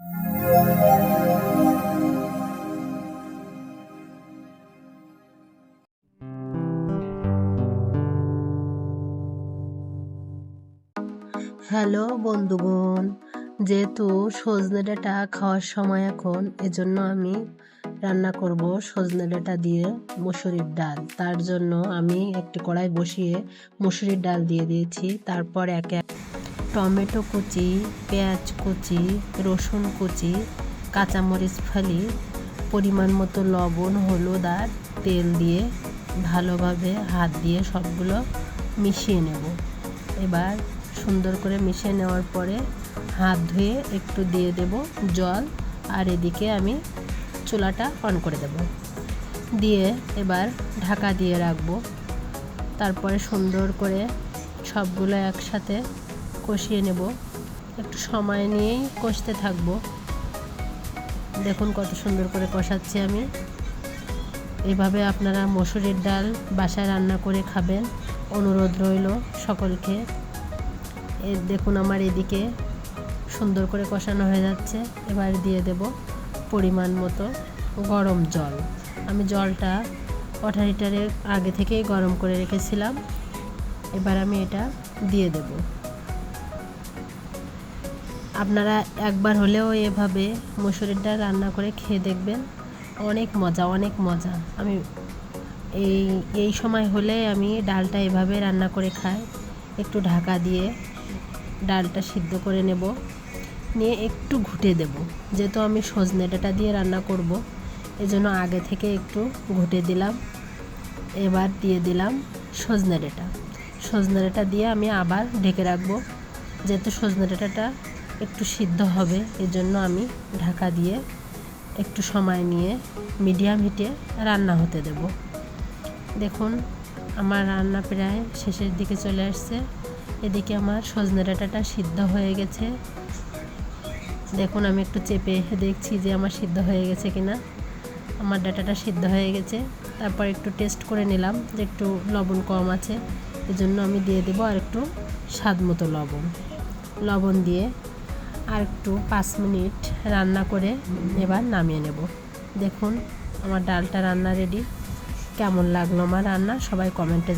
Hello বন্ধুগণ, যেহেতু সজনে ডাঁটা খাওয়ার সময় এখন, এজন্য আমি রান্না করব সজনে ডাঁটা দিয়ে মসুরির ডাল। তার জন্য আমি একটি কড়াই বসিয়ে মসুরির ডাল দিয়ে দিয়েছি। তারপর একে টমেটো কুচি, পেঁয়াজ কুচি, রসুন কুচি, কাঁচামরিচ ফালি, পরিমাণ মতো লবণ, হলুদ আর তেল দিয়ে ভালোভাবে হাত দিয়ে সবগুলো মিশিয়ে নেব। এবার সুন্দর করে মিশিয়ে নেওয়ার পরে হাত ধুয়ে একটু দিয়ে দেব জল, আর এদিকে আমি চুলাটা অন করে দেব। দিয়ে এবার ঢাকা দিয়ে রাখবো। তারপরে সুন্দর করে সবগুলো একসাথে কষিয়ে নেব। একটু সময় নিয়েই কষতে থাকবো। দেখুন কত সুন্দর করে কষাচ্ছি আমি। এভাবে আপনারা মসুরির ডাল বাসায় রান্না করে খাবেন, অনুরোধ রইল সকলকে। দেখুন আমার এদিকে সুন্দর করে কষানো হয়ে যাচ্ছে। এবার দিয়ে দেব পরিমাণ মতো গরম জল। আমি জলটা ওয়াটার হিটারে আগে থেকেই গরম করে রেখেছিলাম। এবার আমি এটা দিয়ে দেব। আপনারা একবার হলেও এভাবে মসুরির ডাল রান্না করে খেয়ে দেখবেন, অনেক মজা, অনেক মজা। আমি এই সময় হলে আমি ডালটা এভাবে রান্না করে খাই। একটু ঢাকা দিয়ে ডালটা সিদ্ধ করে নেব, নিয়ে একটু ঘুটে দেব। যেহেতু আমি সজনে ডাঁটা দিয়ে রান্না করব, এজন্য আগে থেকে একটু ঘুটে দিলাম। এবার দিয়ে দিলাম সজনে ডাঁটা। সজনে ডাঁটা দিয়ে আমি আবার ঢেকে রাখবো। যেহেতু সজনে ডাঁটাটা একটু সিদ্ধ হবে, এজন্য আমি ঢাকা দিয়ে একটু সময় নিয়ে মিডিয়াম হিটে রান্না হতে দেব। দেখুন আমার রান্না প্রায় শেষের দিকে চলে আসছে। এদিকে আমার সজনে ডাঁটাটা সিদ্ধ হয়ে গেছে। দেখুন আমি একটু চেপে দেখছি যে আমার সিদ্ধ হয়ে গেছে কিনা। আমার ডাঁটাটা সিদ্ধ হয়ে গেছে। তারপর একটু টেস্ট করে নিলাম যে একটু লবণ কম আছে, এজন্য আমি দিয়ে দেবো আর একটু স্বাদ মতো লবণ দিয়ে আর একটু 5 মিনিট রান্না করে এবার নামিয়ে নেব। দেখুন আমার ডালটা রান্না রেডি। কেমন লাগলো আমার রান্না সবাই কমেন্টে